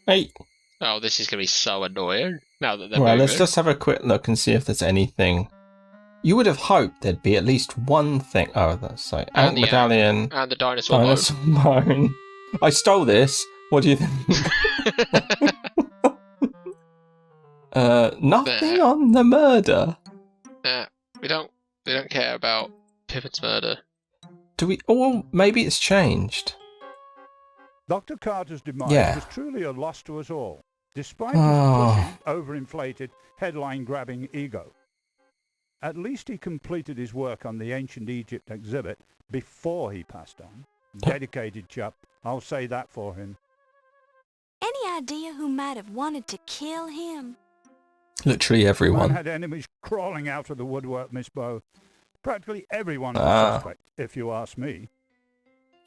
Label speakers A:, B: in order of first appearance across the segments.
A: Hey.
B: Oh, this is going to be so annoying now that they're
A: Well,
B: moving.
A: let's just have a quick look and see if there's anything. You would have hoped there'd be at least one thing. Oh, that's so.
B: And the
A: medallion.
B: And the dinosaur
A: bone. I stole this. What do you think? Nothing on the murder.
B: We don't care about Pippin's murder.
A: Do we? Oh, maybe it's changed.
C: Dr. Carter's demise was truly a loss to us all, despite his pushing, overinflated, headline-grabbing ego. At least he completed his work on the Ancient Egypt exhibit before he passed on. Dedicated chap, I'll say that for him.
D: Any idea who might have wanted to kill him?
A: Literally everyone.
C: The man had enemies crawling out of the woodwork, Miss Bow. Practically everyone is a suspect, if you ask me.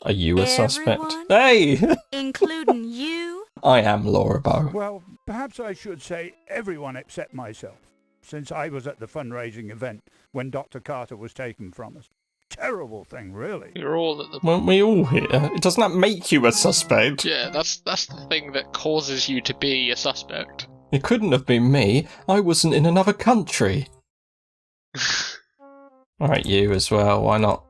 A: Are you a suspect?
D: Everyone?
A: Hey!
D: Including you?
A: I am Laura Bow.
C: Well, perhaps I should say everyone except myself, since I was at the fundraising event when Dr. Carter was taken from us. Terrible thing, really.
B: You're all at the...
A: Weren't we all here? Doesn't that make you a suspect?
B: Yeah, that's the thing that causes you to be a suspect.
A: It couldn't have been me. I wasn't in another country. Alright, you as well. Why not?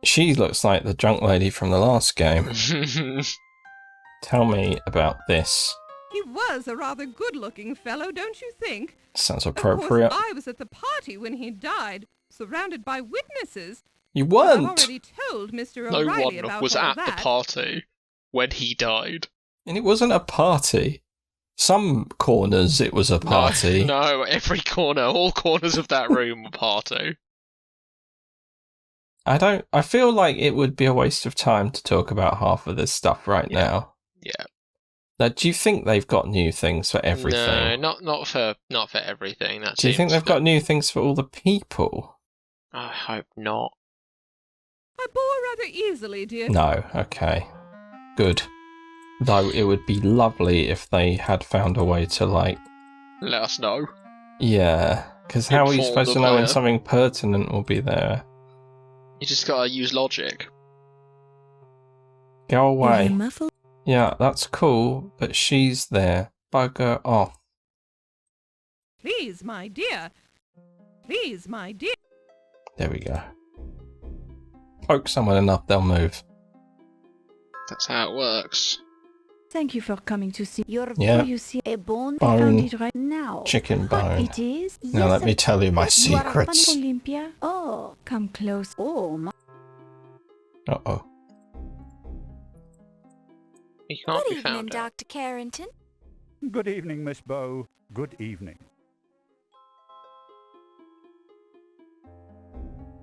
A: She looks like the drunk lady from the last game. Tell me about this.
E: He was a rather good-looking fellow, don't you think?
A: Sounds appropriate.
E: Of course, I was at the party when he died, surrounded by witnesses.
A: You weren't!
E: I've already told Mr.
B: No
E: O'Reilly
B: one
E: about
B: was
E: all
B: at the
E: that.
B: party when he died.
A: And it wasn't a party. Some corners it was a party.
B: No, every corner, all corners of that room were party.
A: I feel like it would be a waste of time to talk about half of this stuff right now.
B: Yeah.
A: Now, do you think they've got new things for everything?
B: No, not for everything.
A: Do you think they've got new things for all the people?
B: I hope not.
E: I bore rather easily, dear.
A: No, okay. Good. Though it would be lovely if they had found a way to, like...
B: Let us know.
A: Yeah, because how are you
B: Inform
A: supposed
B: the
A: to know when
B: player.
A: something pertinent will be there?
B: You just gotta use logic.
A: Go away.
D: Muffled?
A: Yeah, that's cool, but she's there. Bugger off.
E: Please, my dear. Please, my dear.
A: There we go. Poke someone enough, they'll move.
B: That's how it works.
F: Thank you for coming to see.
A: Yeah.
F: You see a bone.
A: Bone.
F: I found it right now.
A: Chicken bone.
F: It is.
A: Now
F: Yes,
A: let me tell you my
F: you are
A: secrets.
F: funny, Olympia. Oh, come close. Oh, my.
A: Uh-oh.
B: He can't
D: Good
B: be
D: evening,
B: found out.
D: Dr. Carrington.
C: Good evening, Miss Bow. Good evening.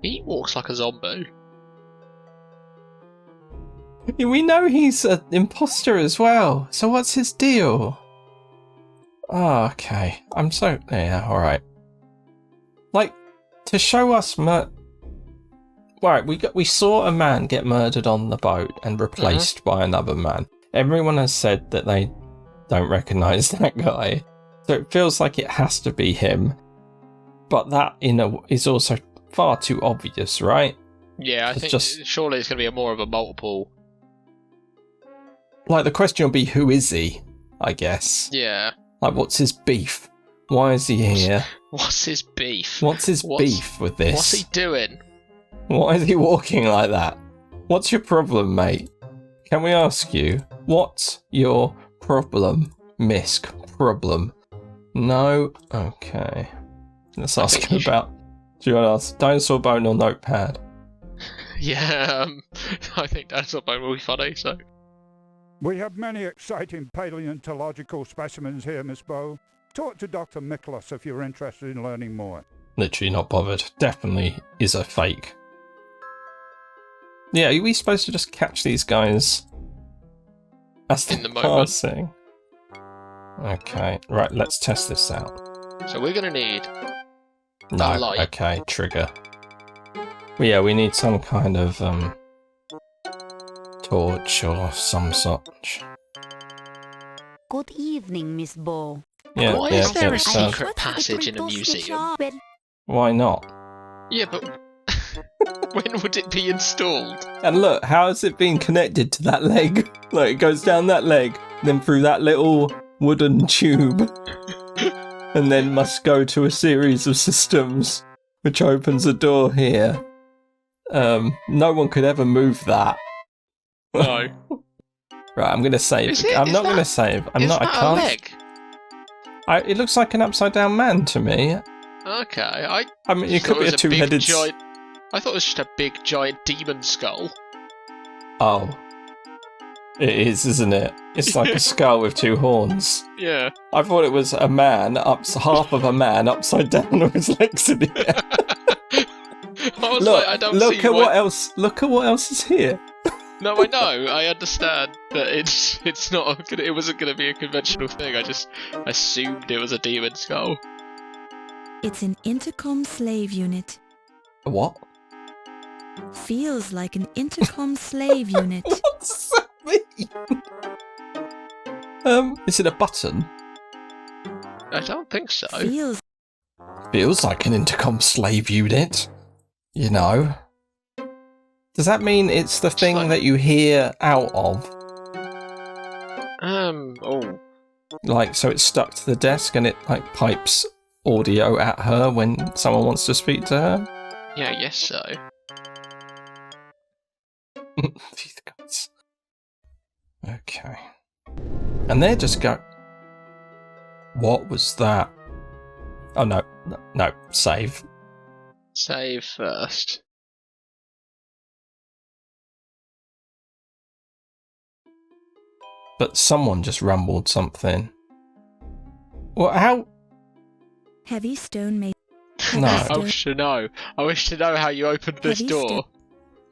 B: He walks like a zombie.
A: We know he's an imposter as well, so what's his deal? Oh, okay. I'm so... Yeah, alright. Like, to show us... Right, we saw a man get murdered on the boat and replaced by another man. Everyone has said that they don't recognise that guy, so it feels like it has to be him. But that is also far too obvious, right?
B: Yeah, I
A: It's
B: think
A: just-
B: surely it's going to be more of a multiple.
A: Like, the question will be, who is he? I guess.
B: Yeah.
A: Like, what's his beef? Why is he here?
B: What's his beef?
A: What's his beef with this?
B: What's he doing?
A: Why is he walking like that? What's your problem, mate? Can we ask you? What's your problem, Misk? Problem? No? Okay. Let's ask him about... Do you want to ask dinosaur bone or notepad?
B: Yeah, I think dinosaur bone will be funny, so...
C: We have many exciting paleontological specimens here, Miss Bow. Talk to Dr. Miklos if you're interested in learning more.
A: Literally not bothered. Definitely is a fake. Yeah, are we supposed to just catch these guys as
B: In the
A: they're
B: moment.
A: passing? Okay, right, let's test this out.
B: So we're going to need...
A: No,
B: light.
A: okay, trigger. Well, yeah, we need some kind of torch or some such.
F: Good evening, Miss Bow.
A: Yeah,
B: Why
A: yeah,
B: is there
A: yeah,
B: a
A: so-
B: secret passage in a museum?
A: Why not?
B: Yeah, but when would it be installed?
A: And look, how has it been connected to that leg? Look, it goes down that leg. then through that little wooden tube, and then must go to a series of systems, which opens a door here. No one could ever move that.
B: No.
A: Right, I'm gonna save. I'm not gonna save. I can't.
B: A leg?
A: It looks like an upside down man to me.
B: Okay,
A: I mean, it could be a two-headed.
B: I thought it was just a big giant demon skull.
A: Oh, it is, isn't it? It's like a skull with two horns.
B: Yeah.
A: I thought it was a man, half of a man upside down with his legs in the air. Look at what else. Look at what else is here.
B: No, I know. I understand that it's not. It wasn't going to be a conventional thing. I just assumed it was a demon skull.
D: It's an intercom slave unit.
A: A what?
D: Feels like an intercom slave unit.
A: What's that mean? Is it a button?
B: I don't think so.
D: Feels
A: like an intercom slave unit. You know. Does that mean it's the thing that you hear out of?
B: Oh.
A: Like, so it's stuck to the desk and it, like, pipes audio at her when someone wants to speak to her?
B: Yeah, I guess so.
A: These guys. Okay. And they're just go... What was that? Oh, no. No. Save.
B: Save first.
A: But someone just rumbled something. Well, how...
D: heavy stone made.
A: No.
B: I wish to know. I wish to know how you opened this door.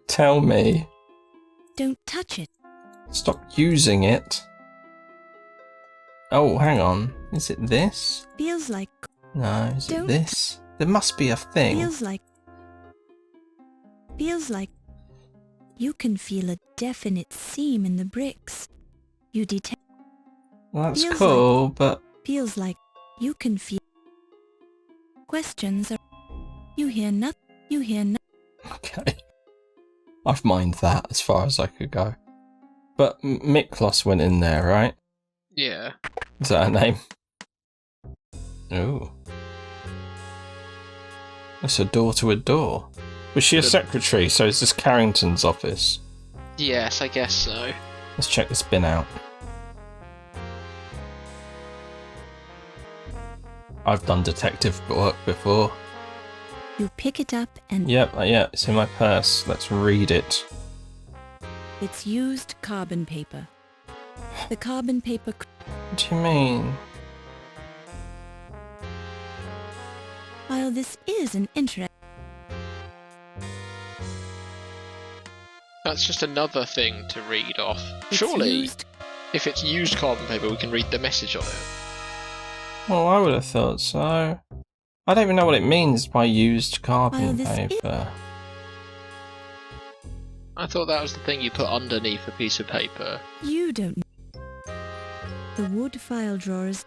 A: Tell me.
D: Don't touch it.
A: Stop using it. Oh, hang on. Is it this?
D: Feels like.
A: No, is it this? There must be a thing.
D: Feels like. You can feel a definite seam in the bricks. You detect.
A: Well, that's cool, but...
D: Feels like you can feel... Questions are... You hear nothing.
A: Okay. I've mined that as far as I could go. But Miklos went in there, right?
B: Yeah.
A: Is that her name? Ooh. It's a door to a door. Was she a secretary? So is this Carrington's office?
B: Yes, I guess so.
A: Let's check this bin out. I've done detective work before.
D: You pick it up and...
A: Yep, yeah, it's in my purse. Let's read it.
D: It's used carbon paper. The carbon paper...
A: What do you mean?
D: While this is an interest...
B: That's just another thing to read off. Surely, if it's used carbon paper, we can read the message on it.
A: Well, I would have thought so. I don't even know what it means by used carbon paper.
B: I thought that was the thing you put underneath a piece of paper.
D: You don't know. The wood file drawers.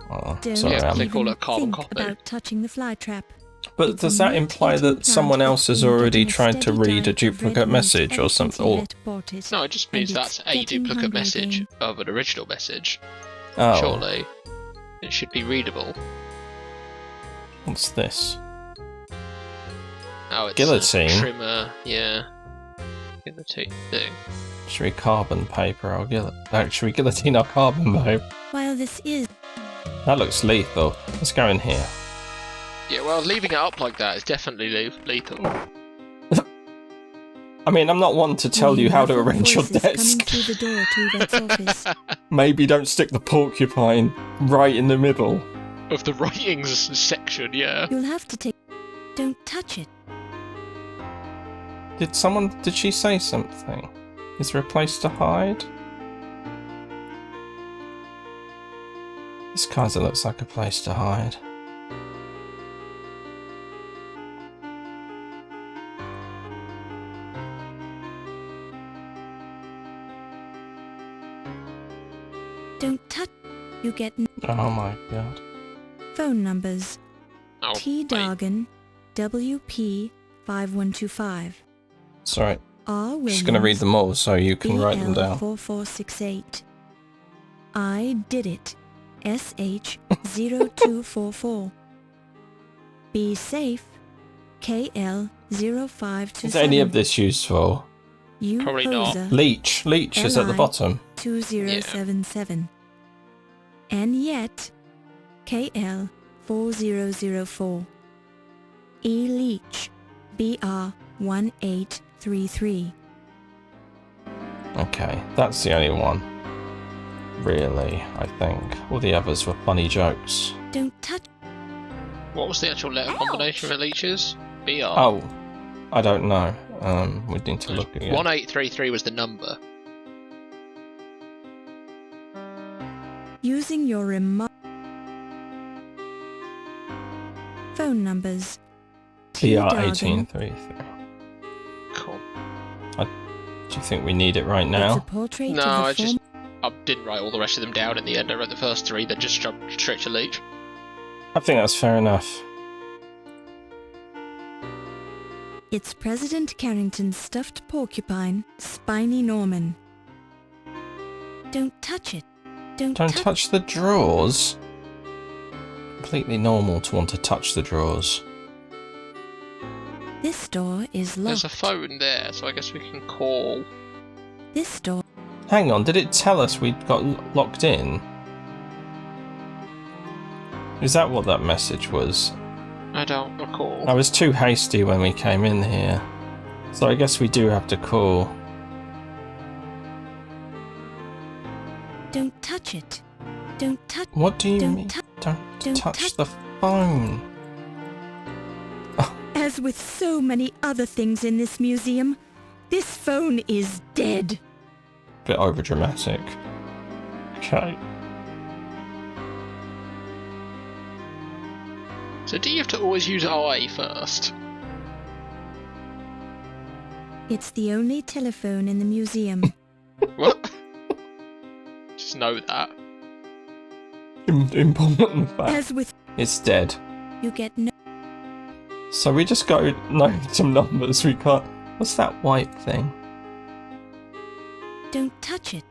A: Oh,
D: don't
A: sorry,
B: they call it carbon
D: think
B: copy.
D: About touching the fly trap.
A: But does that imply that someone else has already tried to read a duplicate message or something? Or...
B: No, it just means that's a duplicate message of an original message.
A: Oh.
B: Surely. It should be readable.
A: What's this?
B: Oh, it's
A: guillotine.
B: A trimmer, yeah. Guillotine thing.
A: Should we carbon paper or should we guillotine our carbon paper?
D: While this is...
A: That looks lethal. Let's go in here.
B: Yeah, well, leaving it up like that is definitely lethal.
A: I mean, I'm not one to tell you how to arrange your desk.
D: Through the door to Red's office.
A: Maybe don't stick the porcupine right in the middle.
B: Of the writings section, yeah.
D: You'll have to take... Don't touch it.
A: Did she say something? Is there a place to hide? This kind of looks like a place to hide.
D: Don't touch. You get...
A: Oh my god.
D: Phone numbers.
B: Oh,
D: T. Dargan, WP 5125.
A: Sorry.
D: R. Williams,
A: Just going to read them all so you can write them down.
D: 4468. I did it. SH0244. Be safe. KL0527.
A: Is any of this useful?
D: You
B: Probably not.
D: poser.
A: Leech is at the bottom.
D: 2077. And yet, KL 4004. E Leech, BR 1833.
A: Okay, that's the only one. Really, I think. All the others were funny jokes.
D: Don't touch.
B: What was the actual letter combination for leeches? BR.
A: Oh, I don't know. We need to look again.
B: 1833 was the number.
D: Using your remote phone numbers.
A: TR1833.
B: Cool.
A: Do you think we need it right
D: It's a
A: now?
D: portrait
B: No,
D: of the
B: I didn't write all the rest of them down in the end. I wrote the first three, then just jumped straight to leech.
A: I think that's fair enough.
D: It's President Carrington's stuffed porcupine, Spiny Norman. Don't touch it. Don't
A: touch the drawers. Completely normal to want to touch the drawers.
D: This door is locked.
B: There's a phone there, so I guess we can call.
D: This door.
A: Hang on, did it tell us we got locked in? Is that what that message was?
B: I don't recall.
A: I was too hasty when we came in here. So I guess we do have to call.
D: Don't touch it. Don't touch.
A: What do you
D: Don't
A: mean?
D: tou-
A: Don't
D: don't
A: touch
D: touch-
A: the phone.
D: As with so many other things in this museum, this phone is dead.
A: Bit overdramatic. Okay.
B: So do you have to always use I first?
D: It's the only telephone in the museum.
B: What? Just know that.
A: Important fact.
D: As with
A: It's dead.
D: you get no.
A: So we just got to know some numbers. We can't. What's that white thing?
D: Don't touch it.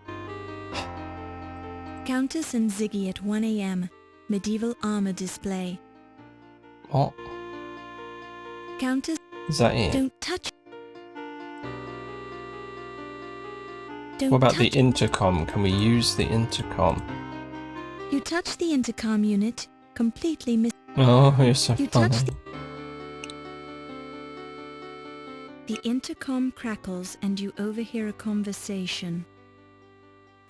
D: Countess and Ziggy at 1 a.m. Medieval armor display.
A: What?
D: Countess,
A: Is that it?
D: don't touch. Don't
A: What about the
D: touch.
A: intercom? Can we use the intercom?
D: You touch the intercom unit, completely miss.
A: Oh, you're so
D: You
A: funny.
D: touch the intercom crackles and you overhear a conversation.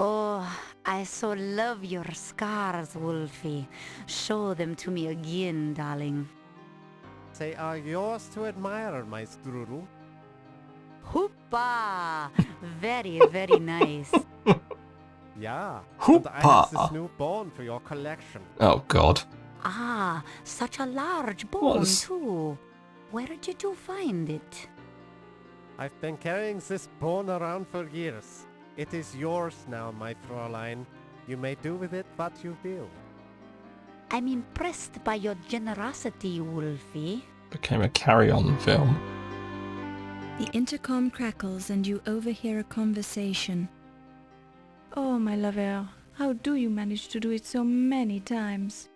F: Oh, I so love your scars, Wolfie. Show them to me again, darling.
G: They are yours to admire, my strudel.
F: Hoopa! Very, very nice.
G: Yeah. And I have this
A: Hoopa.
G: new bone for your collection.
A: Oh God.
F: Ah, such a large bone,
A: What's-
F: too. Where did you find it?
G: I've been carrying this bone around for years. It is yours now, my Fräulein. You may do with it what you will.
F: I'm impressed by your generosity, Wolfie.
A: Became a carry-on film.
D: The intercom crackles and you overhear a conversation.
H: Oh, my lover, how do you manage to do it so many times?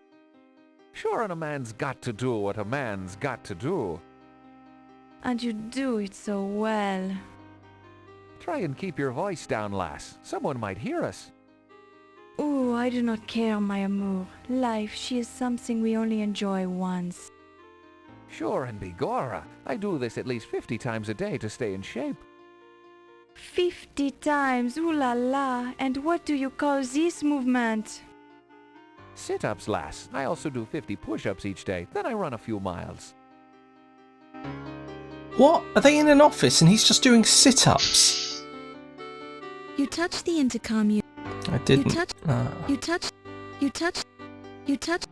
I: Sure, and a man's got to do what a man's got to do.
H: And you do it so well.
I: Try and keep your voice down, lass. Someone might hear us.
H: Oh, I do not care, my amour. Life, she is something we only enjoy once.
I: Sure, and begorra, I do this at least 50 times a day to stay in shape.
H: 50 times, ooh la la, and what do you call this movement?
I: Sit-ups, lass. I also do 50 push-ups each day, then I run a few miles.
A: What? Are they in an office and he's just doing sit-ups?
D: You touch the intercom unit.
A: I didn't.
D: touch- You touch. You touch. You touch.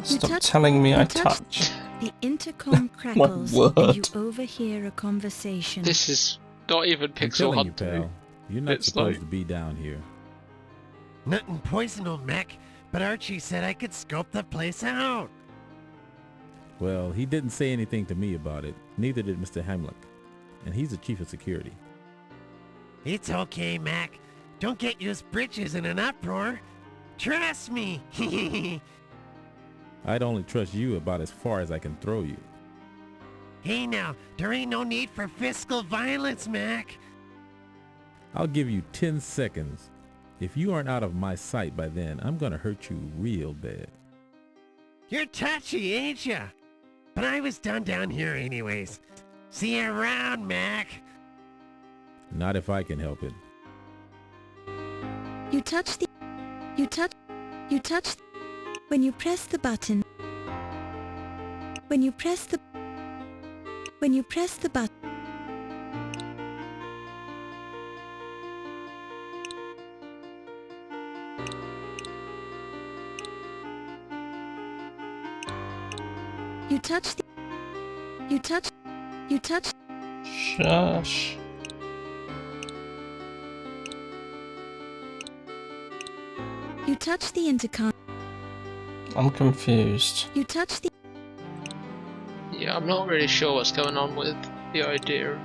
A: Stop
D: touch-
A: telling me
D: you
A: I
D: touch-
A: touch.
D: The intercom crackles
A: word.
D: and you overhear a conversation.
B: This is not even
J: I'm
B: Pixel
J: telling you,
B: Hunter.
J: pal, you're not
B: It's
J: supposed
B: like-
J: to be down here.
G: Nothing poison, old Mac, but Archie said I could scope the place out.
J: Well, he didn't say anything to me about it. Neither did Mr. Hamlet. And he's the chief of security.
G: It's okay, Mac. Don't get your britches in an uproar. Trust me.
J: I'd only trust you about as far as I can throw you.
G: Hey now, there ain't no need for physical violence, Mac.
J: I'll give you 10 seconds. If you aren't out of my sight by then, I'm gonna hurt you real bad.
G: You're touchy, ain't ya? But I was done down here anyways. See you around, Mac.
J: Not if I can help it.
D: You touch the... When you press the button... When you press the button... You touch the...
A: Shush.
D: You touch the intercom.
A: I'm confused.
D: You touch the...
B: Yeah, I'm not really sure what's going on with the idea of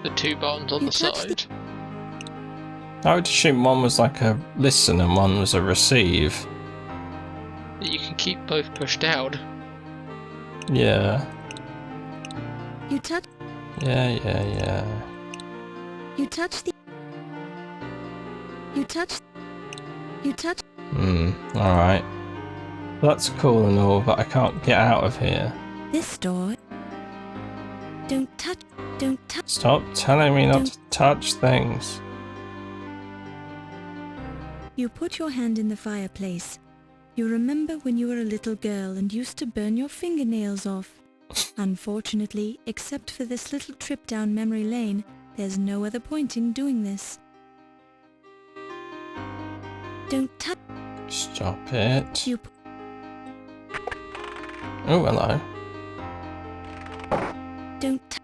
B: the two buttons on the side.
A: I would assume one was like a listen and one was a receive.
B: You can keep both pushed down.
A: Yeah.
D: You touch...
A: Yeah.
D: You touch the... You touch...
A: Alright. That's cool and all, but I can't get out of here.
D: This door... Don't touch...
A: Stop telling me not to touch things.
D: You put your hand in the fireplace. You remember when you were a little girl and used to burn your fingernails off. Unfortunately, except for this little trip down memory lane, there's no other point in doing this. Don't touch...
A: Stop it.
D: You...
A: Oh, hello.
D: Don't...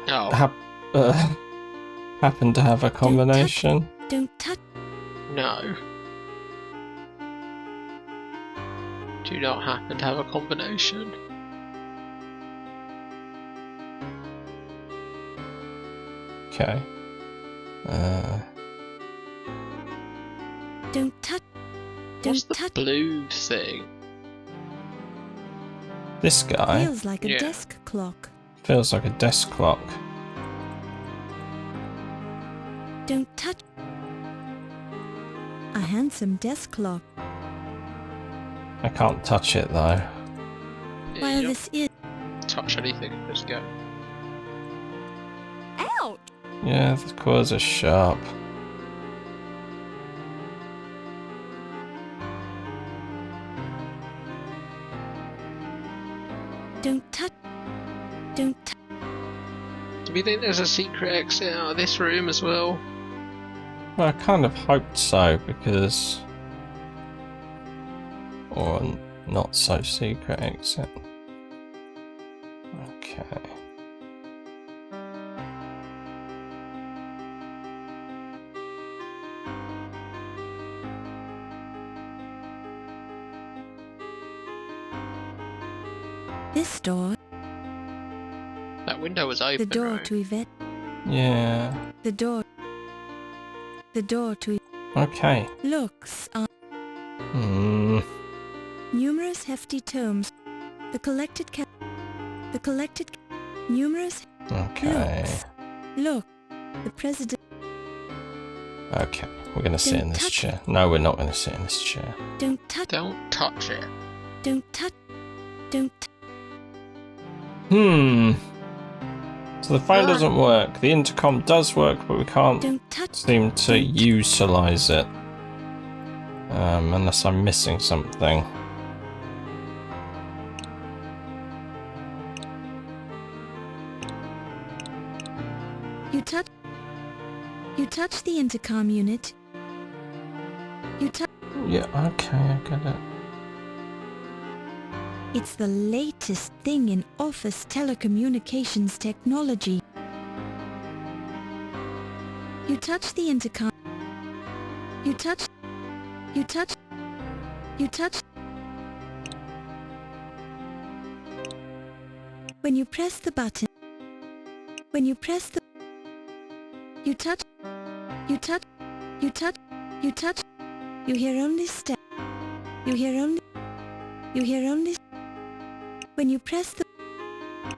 B: Oh.
A: Happen to have a combination?
D: Don't touch...
B: No. Do not happen to have a combination.
A: Okay.
D: Don't touch...
B: What's the blue thing?
A: This guy
D: Feels like a desk clock.
A: feels like a desk clock.
D: Don't touch... A handsome desk clock.
A: I can't touch it though.
D: While this is...
B: Touch anything, just go.
E: Ouch!
A: Yeah, the claws are sharp.
D: Don't touch... Don't touch...
B: Do we think there's a secret exit out of this room as well?
A: Well, I kind of hoped so, because... Or not so secret exit. Okay.
D: This door...
B: That window was open,
D: The door
B: right?
D: to Yvette...
A: Yeah.
D: The door... The door to...
A: Okay.
D: Looks are... Numerous hefty tomes. The collected numerous...
A: Okay.
D: Look. The president...
A: Okay. We're gonna sit in this chair. No, we're not gonna sit in this chair.
D: Don't touch...
B: Don't touch it.
D: Don't touch... Don't...
A: So the phone doesn't work. The intercom does work, but we can't seem to utilize it. Unless I'm missing something.
D: You touch the intercom unit.
A: Yeah, okay, I get it.
D: It's the latest thing in office telecommunications technology. You touch the intercom. You touch. When you press the button. When you press the... You touch... You touch... You touch... You touch... You hear only step. You hear only... You hear only... When you press the...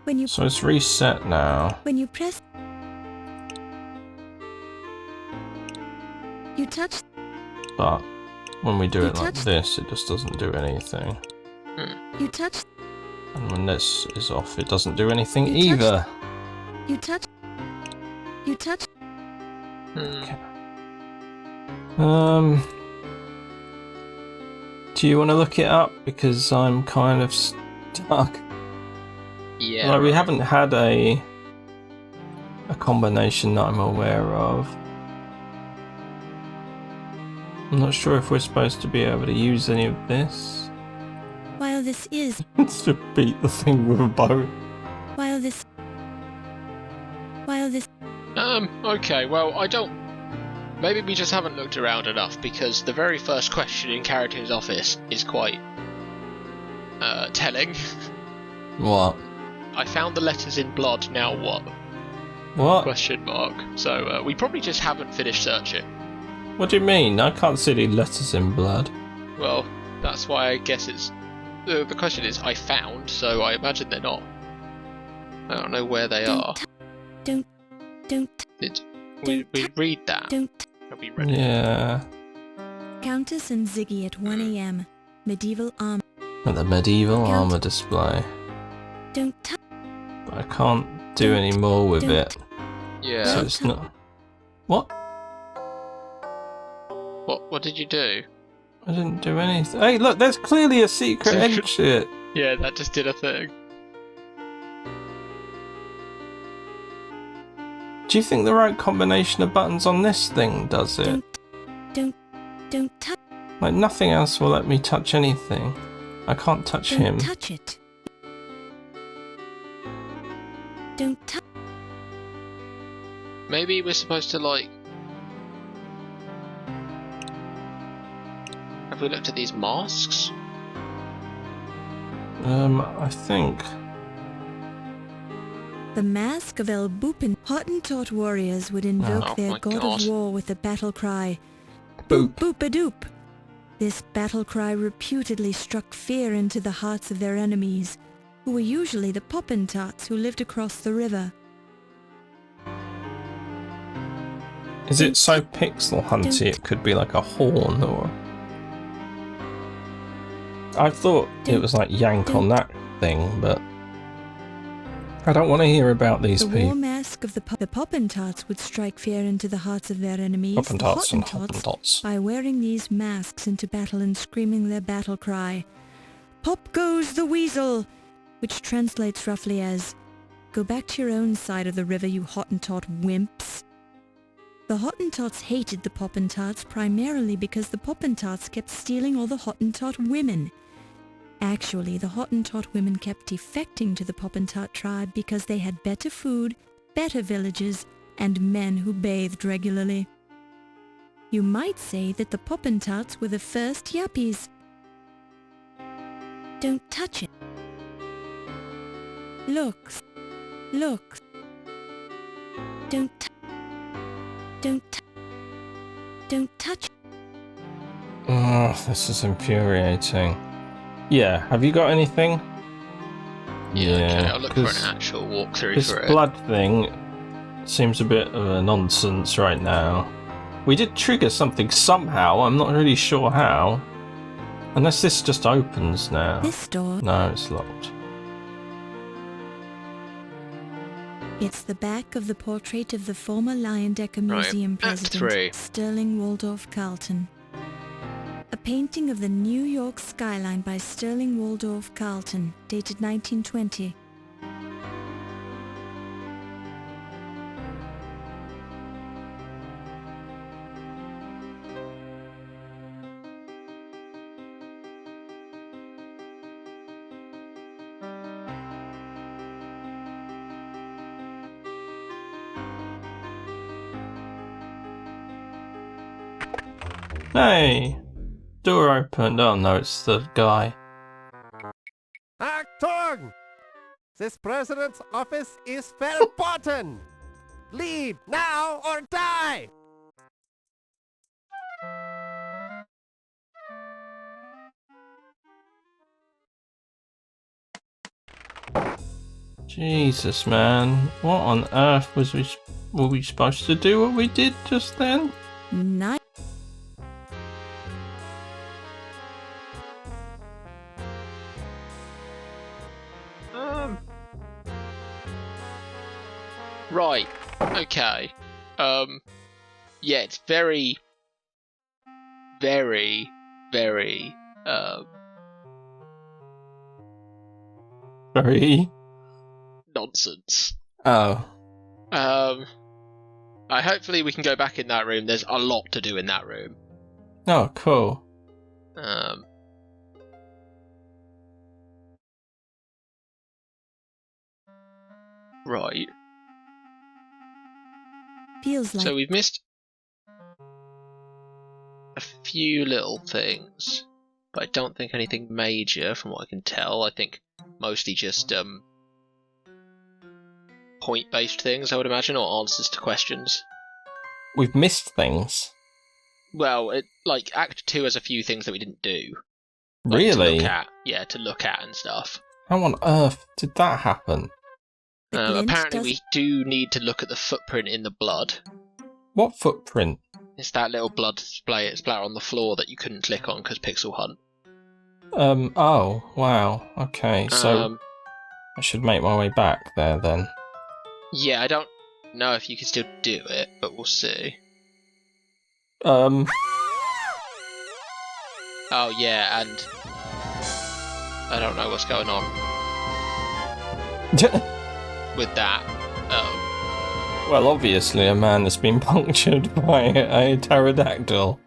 D: When you...
A: So it's reset now.
D: When you press... You touch...
A: But when we do
D: You
A: it like
D: touch-
A: this, it just doesn't do anything.
D: You touch...
A: And when this is off, it doesn't do anything
D: You touch-
A: either.
D: You touch... You touch...
A: Okay. Do you want to look it up? Because I'm kind of stuck.
B: Yeah.
A: Like, we
B: right.
A: haven't had a combination that I'm aware of. I'm not sure if we're supposed to be able to use any of this.
D: While this is...
A: It's to beat the thing with a bow.
D: While this... While this...
B: Okay, well, I don't... Maybe we just haven't looked around enough, because the very first question in Carrington's office is quite... telling.
A: What?
B: I found the letters in blood, now what?
A: What?
B: Question mark. So, we probably just haven't finished searching.
A: What do you mean? I can't see any letters in blood.
B: Well, that's why I guess it's... The question is, I found, so I imagine they're not. I don't know where they are.
D: Don't...
B: We read that.
D: Don't...
B: Have we read it?
A: Yeah.
D: Countess and Ziggy at 1 a.m. Medieval armor.
A: At the medieval
D: Count-
A: armor display.
D: Don't touch...
A: But I can't do any more with it.
B: Yeah.
A: So it's not... What?
B: What did you do?
A: I didn't do anything. Hey, look, there's clearly a secret exit.
B: Yeah, that just did a thing.
A: Do you think the right combination of buttons on this thing does it?
D: Don't touch...
A: Like, nothing else will let me touch anything. I can't touch
D: Don't
A: him.
D: touch it. Don't touch...
B: Maybe we're supposed to, like... Have we looked at these masks?
A: I think...
D: The mask of El Bupin. Hottentot warriors would invoke
B: Oh
D: their
B: my
D: god
B: God.
D: of war with the battle cry,
A: Boop.
D: Boop-a-doop. This battle cry reputedly struck fear into the hearts of their enemies, who were usually the Poppentats who lived across the river.
A: Is it so pixel hunty it could be like a horn or... I thought it was like yank on that thing, but... I don't want to hear about these
D: The war
A: people.
D: mask of the Poppentats would strike fear into the hearts of their enemies, the
A: Poppentats and
D: Hottentots,
A: Hottentots.
D: by wearing these masks into battle and screaming their battle cry, "Pop goes the weasel!" which translates roughly as, "Go back to your own side of the river, you Hottentot wimps." The Hottentots hated the Poppentats primarily because the Poppentats kept stealing all the Hottentot women. Actually, the Hottentot women kept defecting to the Poppentat tribe because they had better food, better villages, and men who bathed regularly. You might say that the Poppentats were the first yuppies. Don't touch it. Looks. Don't touch it.
A: Oh, this is infuriating. Yeah, have you got anything?
B: Okay, I'll look for an
A: 'cause
B: actual walkthrough
A: this
B: for it.
A: blood thing seems a bit of a nonsense right now. We did trigger something somehow, I'm not really sure how. Unless this just opens now.
D: This door.
A: No, it's locked.
D: It's the back of the portrait of the former Leyendecker
B: Right,
D: Museum
B: Act
D: president,
B: 3.
D: Sterling Waldorf Carlton. A painting of the New York skyline by Sterling Waldorf Carlton, dated 1920.
A: Hey! Door opened. Oh no, it's the guy.
G: Achtung! This president's office is verboten! Leave now or die!
A: Jesus, man. What on earth were we supposed to do what we did just then?
D: Nice.
B: Right. Okay. Yeah, it's very, very, very,
A: Very
B: nonsense.
A: Oh.
B: Hopefully we can go back in that room. There's a lot to do in that room.
A: Oh, cool.
B: Right.
D: Feels like...
B: So we've missed a few little things, but I don't think anything major from what I can tell. I think mostly just point-based things, I would imagine, or answers to questions.
A: We've missed things.
B: Well, like Act 2 has a few things that we didn't do.
A: Really?
B: To look at and stuff.
A: How on earth did that happen?
B: Apparently we do need to look at the footprint in the blood.
A: What footprint?
B: It's that little blood splatter on the floor that you couldn't click on because Pixel Hunt.
A: Oh, wow. Okay, so I should make my way back there then.
B: Yeah, I don't know if you can still do it, but we'll see.
A: Oh,
B: yeah, and I don't know what's going on with that.
A: Well, obviously a man has been punctured by a pterodactyl.